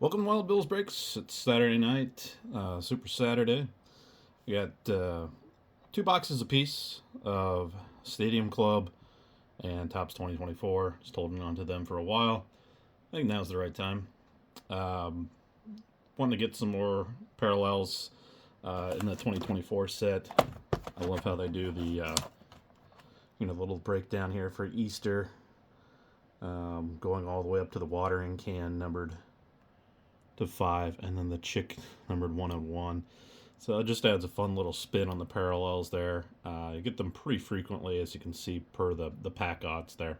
Welcome to Wild Bills Breaks. It's Saturday night, Super Saturday. We got two boxes apiece of Stadium Club and Tops 2024. Just holding on to them for a while. I think now's the right time. Um, Wanting to get some more parallels in the 2024 set. I love how they do the little breakdown here for Easter, going all the way up to the watering can numbered to 5, and then the chick numbered 101. So it just adds a fun little spin on the parallels there. You get them pretty frequently, as you can see, per the pack odds there.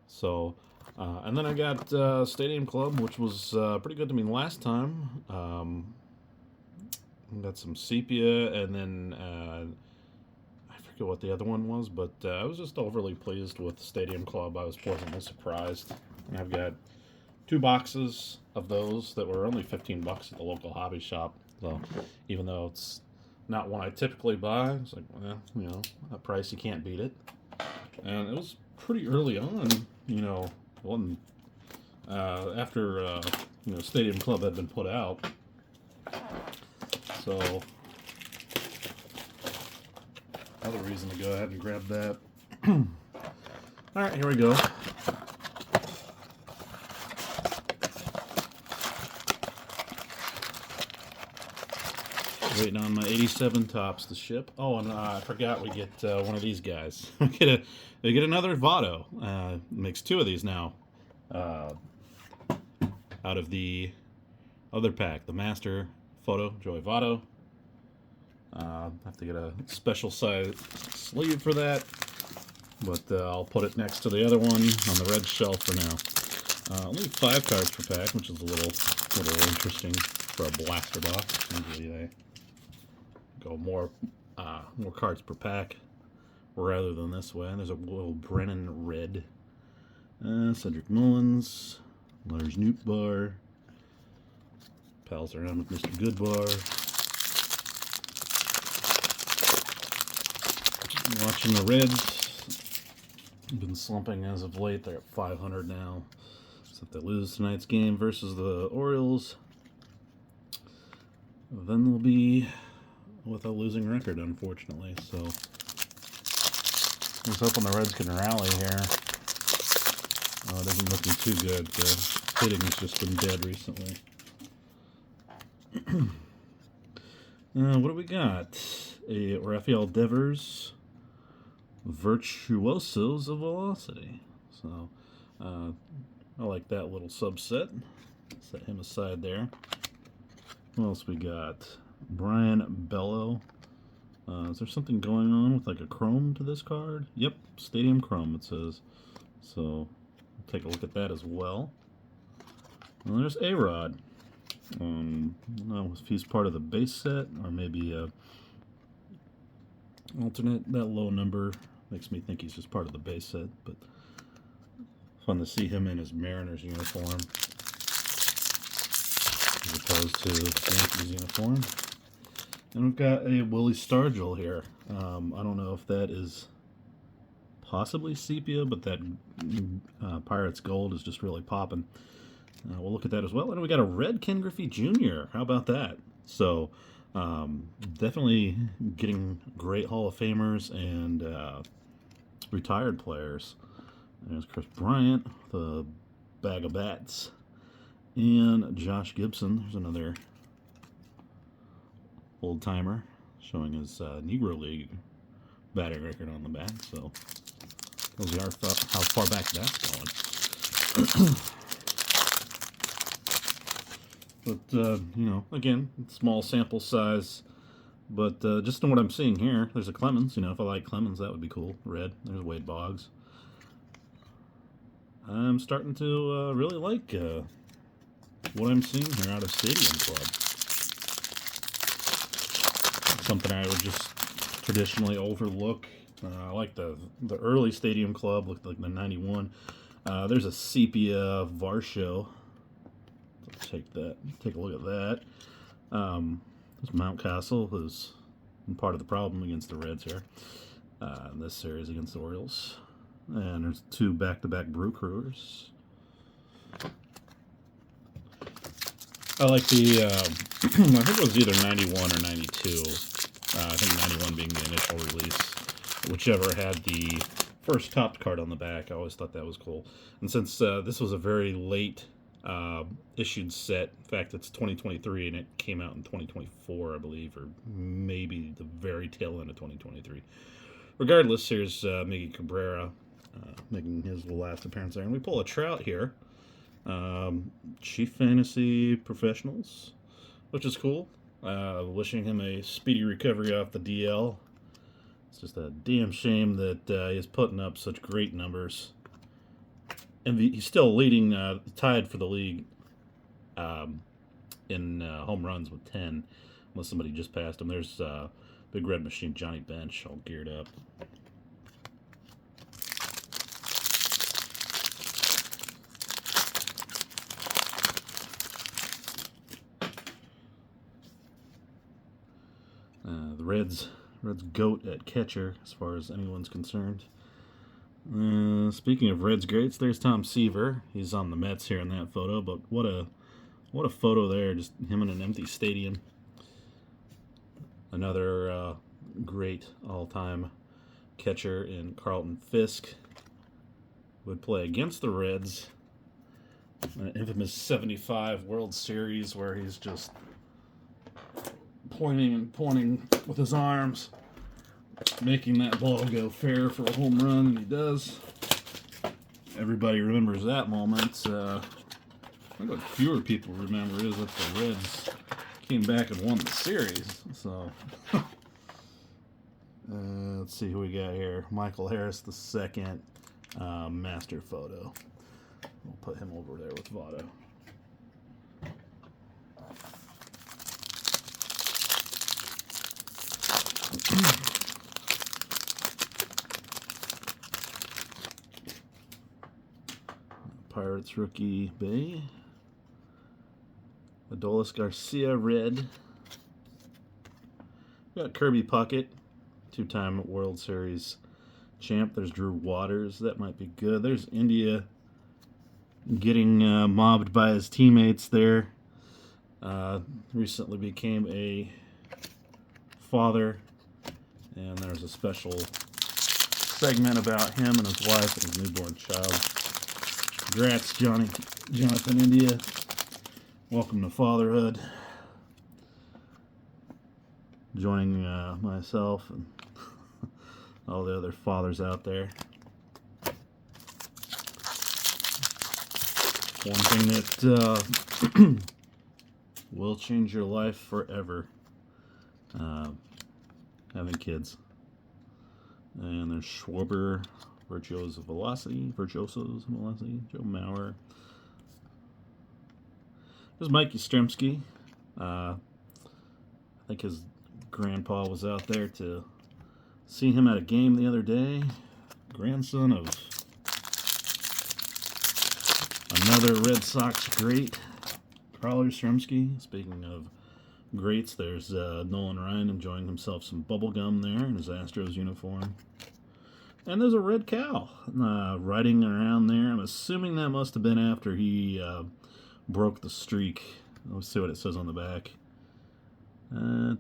So, and then I got Stadium Club, which was pretty good to me last time. Got some sepia, and then I forget what the other one was, but I was just overly pleased with Stadium Club. I was pleasantly surprised. And I've got two boxes of those that were only $15 at the local hobby shop. So even though it's not one I typically buy, it's like, well, a price you can't beat it. And it was pretty early on, when after Stadium Club had been put out. So another reason to go ahead and grab that. All right, here we go. Waiting on my 87 tops to ship. Oh, and I forgot we get one of these guys. we get another Votto. Makes two of these now. Out of the other pack, the Master Photo Joey Votto. Have to get a special size sleeve for that, but I'll put it next to the other one on the red shelf for now. Only 5 cards per pack, which is a little interesting for a blaster box. Usually they go more cards per pack rather than this way. There's a little Brennan red, Cedric Mullins, Lars Nootbaar, pals around with Mr. Goodbar. Watching the Reds, been slumping as of late. They're at 500 now. So if they lose tonight's game versus the Orioles, then they'll be with a losing record, unfortunately. So I was hoping the Reds can rally here. It isn't looking too good. The hitting's just been dead recently. What do we got? A Rafael Devers, Virtuosos of Velocity. So I like that little subset. Set him aside there. What else we got? Brian Bello. Is there something going on with like a chrome to this card? Yep, Stadium Chrome it says. So we'll take a look at that as well. And there's A-Rod. I don't know if he's part of the base set or maybe a alternate. That low number makes me think he's just part of the base set, but fun to see him in his Mariners uniform as opposed to Yankees uniform. And we've got a Willie Stargell here. I don't know if that is possibly sepia, but that Pirates Gold is just really popping. We'll look at that as well. And we got a red Ken Griffey Jr. How about that? So definitely getting great Hall of Famers and retired players. There's Chris Bryant, the bag of bats, and Josh Gibson. There's another old timer showing his Negro League batting record on the back. So those are how far back that's going. But again, small sample size. But just in what I'm seeing here, there's a Clemens. If I like Clemens, that would be cool. Red. There's Wade Boggs. I'm starting to really like what I'm seeing here out of Stadium Club. Something I would just traditionally overlook. I like the early Stadium Club, looked like the 91. There's a sepia Varsho. Take a look at that. There's Mountcastle, who's part of the problem against the Reds here in this series against the Orioles. And there's 2 back-to-back Brew Crewers. I like the, I think it was either 91 or 92. I think 91 being the initial release. Whichever had the first topped card on the back. I always thought that was cool. And since this was a very late issued set, in fact, it's 2023 and it came out in 2024, I believe, or maybe the very tail end of 2023. Regardless, here's Miggy Cabrera making his last appearance there. And we pull a Trout here. Chief Fantasy Professionals, which is cool. Wishing him a speedy recovery off the DL. It's just a damn shame that he's putting up such great numbers. And he's still leading, tied for the league in home runs with 10, unless somebody just passed him. There's Big Red Machine Johnny Bench all geared up. The Reds GOAT at catcher, as far as anyone's concerned. Speaking of Reds greats, there's Tom Seaver. He's on the Mets here in that photo, but what a photo there, just him in an empty stadium. Another great all-time catcher in Carlton Fisk would play against the Reds. An infamous 75 World Series where he's just pointing and pointing with his arms, making that ball go fair for a home run, and he does. Everybody remembers that moment. I think what fewer people remember is that the Reds came back and won the series. So, let's see who we got here. Michael Harris II, master photo. We'll put him over there with Votto. Pirates rookie Bay. Adolis Garcia red. We got Kirby Puckett, two-time World Series champ. There's Drew Waters. That might be good. There's India getting mobbed by his teammates there. Recently became a father, and there's a special segment about him and his wife and his newborn child. Congrats, Jonathan India. Welcome to fatherhood. Joining myself and all the other fathers out there. One thing that will change your life forever. Having kids. And there's Schwarber, Virtuosos of Velocity, Joe Mauer. There's Mike Yastrzemski. I think his grandpa was out there to see him at a game the other day. Grandson of another Red Sox great, Carl Yastrzemski. Speaking of greats, there's Nolan Ryan enjoying himself some bubble gum there in his Astros uniform. And there's a red cow riding around there. I'm assuming that must have been after he broke the streak. Let's see what it says on the back. Oh,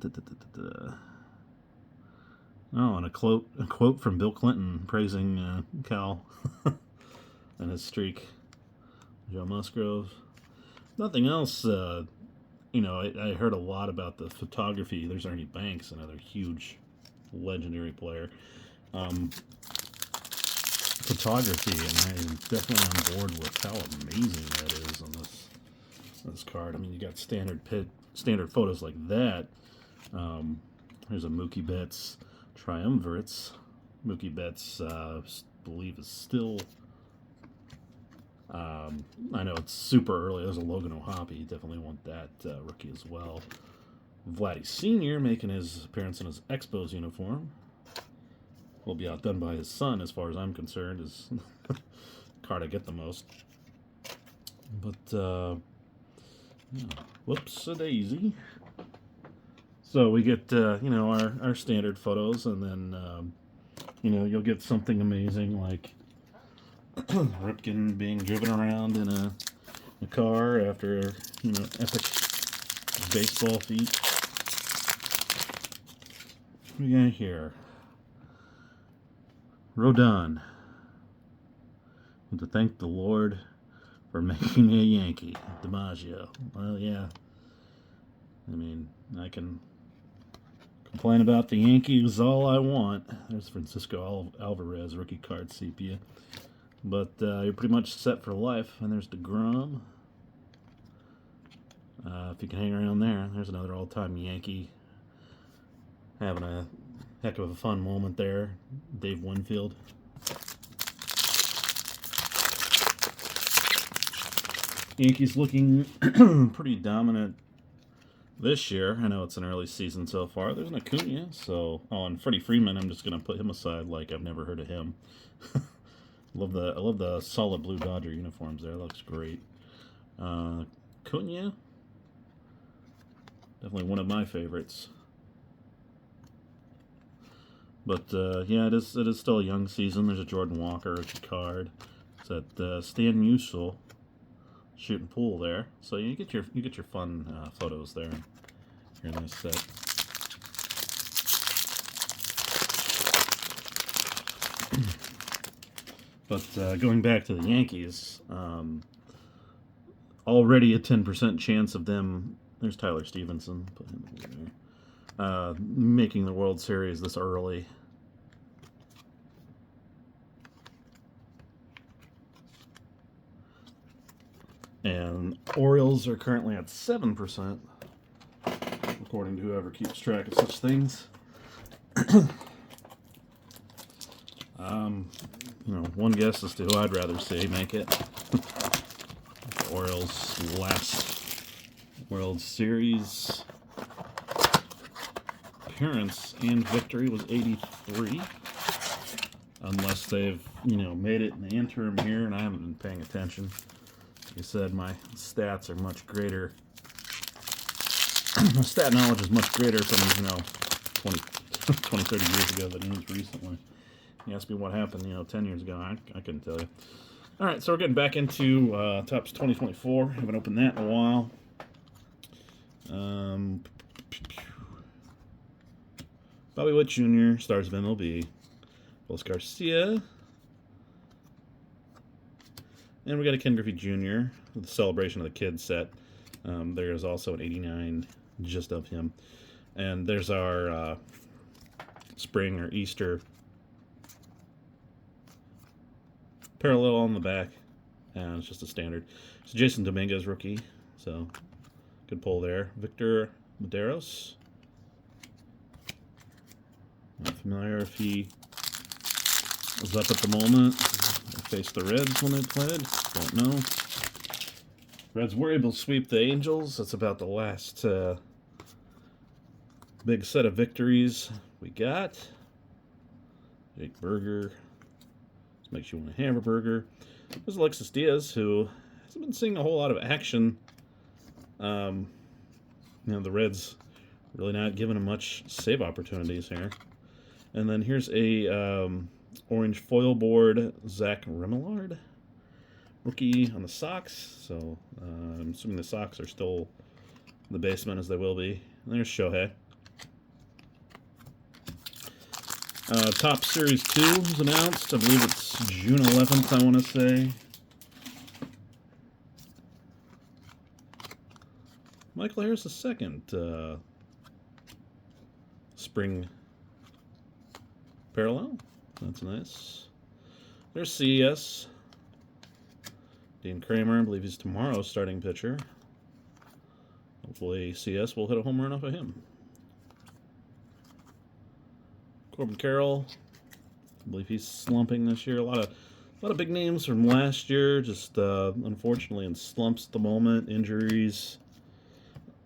and a quote from Bill Clinton praising Cal and his streak. Joe Musgrove. Nothing else. I heard a lot about the photography. There's Ernie Banks, another huge, legendary player. Photography, and I'm definitely on board with how amazing that is on this card. I mean, you got standard photos like that. Here's a Mookie Betts Triumvirates. Mookie Betts, I believe, is still. I know it's super early. There's a Logan O'Hoppe. You definitely want that rookie as well. Vladdy Sr. making his appearance in his Expos uniform. Will be outdone by his son, as far as I'm concerned. Is card I get the most. But whoops a daisy. So we get our standard photos, and then you'll get something amazing like Ripken being driven around in a car after epic baseball feet. What do we got here? Rodon. I want to thank the Lord for making me a Yankee. DiMaggio. Well, yeah. I mean, I can complain about the Yankees all I want. There's Francisco Alvarez, rookie card sepia. But you're pretty much set for life. And there's DeGrom. If you can hang around there, there's another all-time Yankee having a heck of a fun moment there. Dave Winfield. Yankees looking pretty dominant this year. I know it's an early season so far. There's an Acuna, so and Freddie Freeman. I'm just gonna put him aside like I've never heard of him. I love the solid blue Dodger uniforms there. That looks great. Acuna, definitely one of my favorites. But yeah, it is still a young season. There's a Jordan Walker rookie card. It's at Stan Musial shooting pool there. So you get your fun photos there here in this set. But going back to the Yankees, already a 10% chance of them. There's Tyler Stevenson. Put him over there. Making the World Series this early. And Orioles are currently at 7%, according to whoever keeps track of such things. One guess as to who I'd rather see make it. The Orioles' last World Series appearance and victory was 83. Unless they've, made it in the interim here, and I haven't been paying attention. Like I said, my stats are much greater. My stat knowledge is much greater from, 20, 30 years ago than it is recently. You asked me what happened, 10 years ago. I couldn't tell you. All right, so we're getting back into Topps 2024. Haven't opened that in a while. Bobby Witt Jr., Stars of MLB. Willis Garcia. And we got a Ken Griffey Jr., the Celebration of the Kids set. There is also an 89 just of him. And there's our spring or Easter parallel on the back. And it's just a standard. It's Jason Dominguez rookie. So, good pull there. Victor Medeiros. Not familiar if he was up at the moment. They faced the Reds when they played. Don't know. Reds were able to sweep the Angels. That's about the last big set of victories we got. Jake Berger. This makes you want to have a burger. There's Alexis Diaz, who hasn't been seeing a whole lot of action. The Reds really not giving him much save opportunities here. And then here's a orange foil board, Zach Remillard. Rookie on the Sox. So I'm assuming the Sox are still in the basement as they will be. And there's Shohei. Top Series 2 was announced. I believe it's June 11th, I want to say. Michael Harris II. Spring parallel. That's nice. There's CES. Dean Kramer, I believe he's tomorrow's starting pitcher. Hopefully CS will hit a home run off of him. Corbin Carroll, I believe he's slumping this year. A lot of big names from last year, just unfortunately in slumps at the moment, injuries.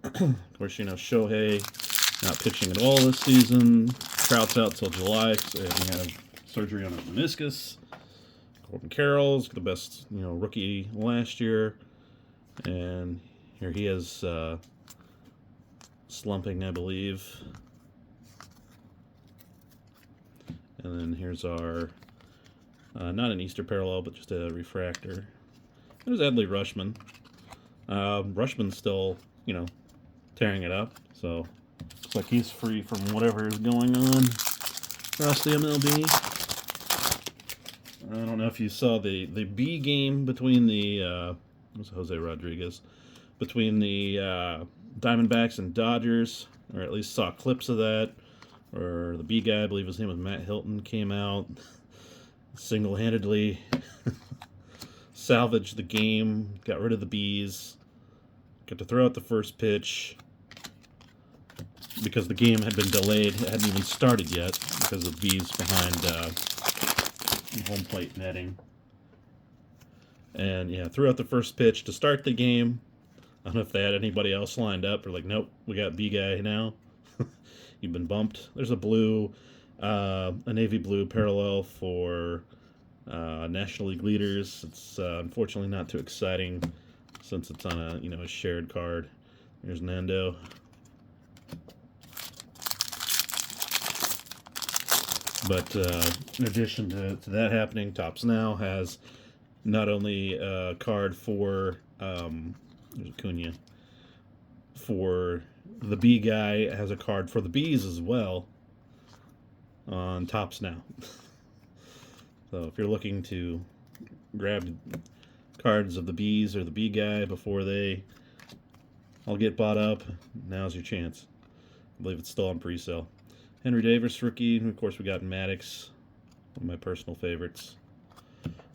Of course, Shohei not pitching at all this season. Trout's out till July because he had surgery on his meniscus. Corbin Carroll's the best, rookie last year, and here he is slumping, I believe. And then here's our, not an Easter parallel, but just a refractor. There's Adley Rutschman. Rutschman's still, tearing it up. So looks like he's free from whatever is going on across the MLB. I don't know if you saw the B game between the was Jose Rodriguez, between the Diamondbacks and Dodgers, or at least saw clips of that. Or the B guy, I believe his name was Matt Hilton, came out single-handedly salvaged the game, got rid of the bees, got to throw out the first pitch because the game had been delayed. It hadn't even started yet because of bees behind home plate netting. And yeah, threw out the first pitch to start the game. I don't know if they had anybody else lined up. Or like, nope, we got B guy now. You've been bumped. There's a blue, a navy blue parallel for National League leaders. It's unfortunately not too exciting since it's on a shared card. Here's Nando. But in addition to that happening, Topps Now has not only a card for there's Acuna, for the B guy, it has a card for the Bs as well on Topps Now. So if you're looking to grab cards of the Bs or the B guy before they all get bought up, now's your chance. I believe it's still on pre-sale. Henry Davis rookie, and of course we got Maddox, one of my personal favorites.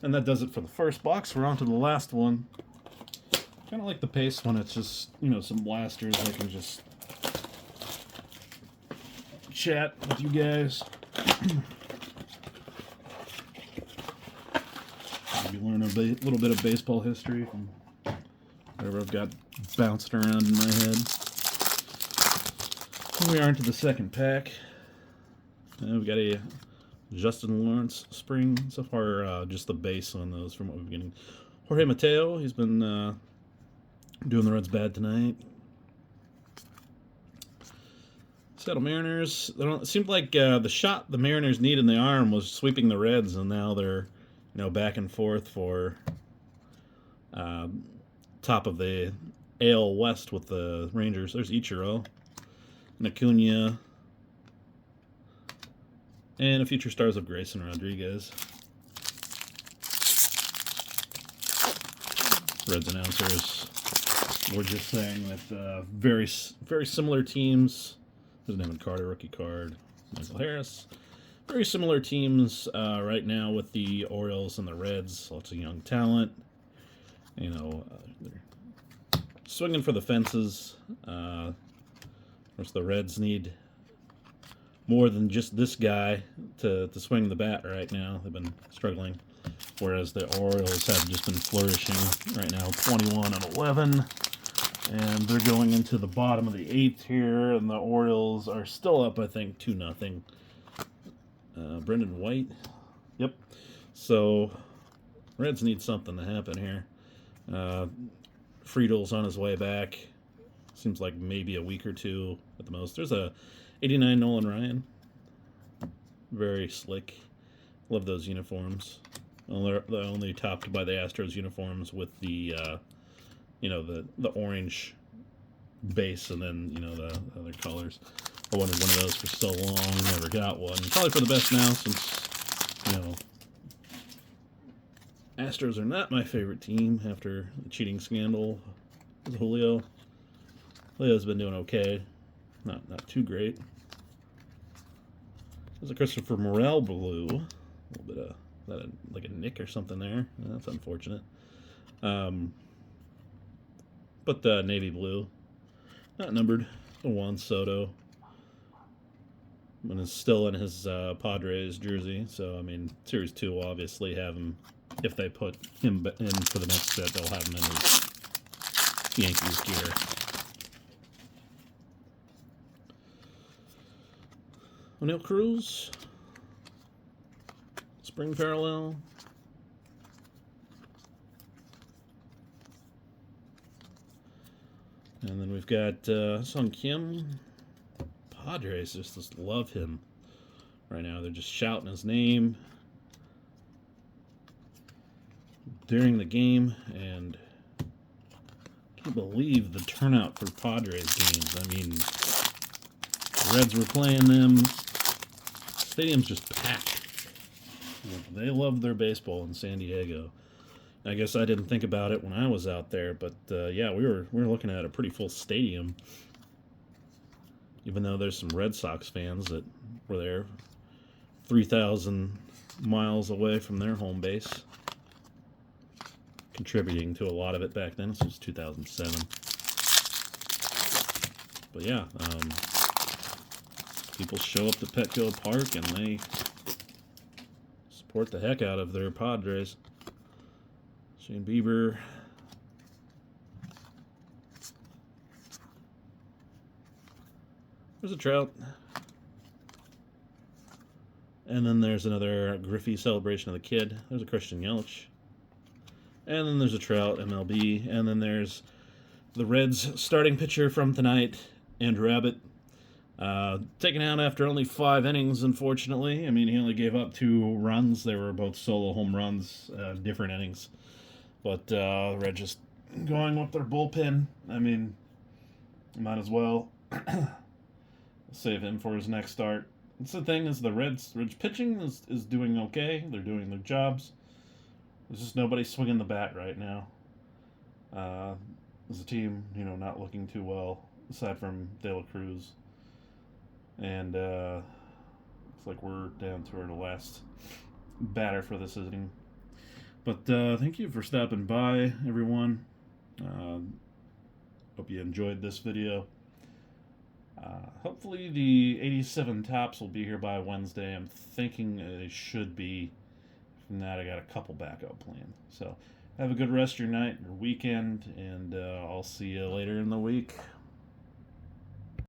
And that does it for the first box. We're on to the last one. Kind of like the pace when it's just, some blasters. I can just chat with you guys. Maybe learn a little bit of baseball history from whatever I've got bounced around in my head. Here we are into the second pack. We've got a Justin Lawrence spring. So far, just the base on those from what we've been getting. Jorge Mateo, he's been doing the Reds bad tonight. Seattle Mariners. It seemed like the shot the Mariners need in the arm was sweeping the Reds, and now they're back and forth for top of the AL West with the Rangers. There's Ichiro, and Acuna, and a future stars of Grayson Rodriguez. Reds announcers were just saying that very similar teams. There's an Evan Carter rookie card. Michael Harris. Very similar teams right now with the Orioles and the Reds. Lots of young talent. They're swinging for the fences. Of course, the Reds need more than just this guy to swing the bat right now. They've been struggling. Whereas the Orioles have just been flourishing right now, 21-11. And they're going into the bottom of the 8th here, and the Orioles are still up, I think, 2-0. Brendan White. Yep. So, Reds need something to happen here. Friedel's on his way back. Seems like maybe a week or two at the most. There's a 89 Nolan Ryan. Very slick. Love those uniforms. Only topped by the Astros uniforms with the the orange base and then the other colors. I wanted one of those for so long, never got one. Probably for the best now, since Astros are not my favorite team after the cheating scandal with Julio. Julio's been doing okay, not too great. There's a Christopher Morel blue, a little bit of that, like a nick or something there. That's unfortunate. But the navy blue, not numbered. The Juan Soto, and is still in his Padres jersey. So I mean, Series 2 will obviously have him. If they put him in for the next set, they'll have him in his Yankees gear. O'Neal Cruz, spring parallel. And then we've got Sung Kim. Padres just love him right now. They're just shouting his name during the game, and can't believe the turnout for Padres games. I mean, the Reds were playing them. Stadium's just packed. They love their baseball in San Diego. I guess I didn't think about it when I was out there, but yeah, we were looking at a pretty full stadium. Even though there's some Red Sox fans that were there, 3,000 miles away from their home base, contributing to a lot of it back then. This was 2007. But yeah, people show up to Petco Park and they support the heck out of their Padres. Shane Bieber. There's a Trout. And then there's another Griffey celebration of the kid. There's a Christian Yelich. And then there's a Trout MLB. And then there's the Reds starting pitcher from tonight, Andrew Abbott. Taken out after only 5 innings, unfortunately. I mean, he only gave up 2 runs. They were both solo home runs, different innings. But the Reds just going with their bullpen. I mean, might as well save him for his next start. That's the thing, is the Reds pitching is doing okay. They're doing their jobs. There's just nobody swinging the bat right now. As a team, not looking too well, aside from De La Cruz. And looks like we're down to our last batter for this inning. But thank you for stopping by, everyone. Hope you enjoyed this video. Hopefully the 87 tops will be here by Wednesday. I'm thinking they should be. From that, I got a couple backup planned. So have a good rest of your night, your weekend, and I'll see you later in the week.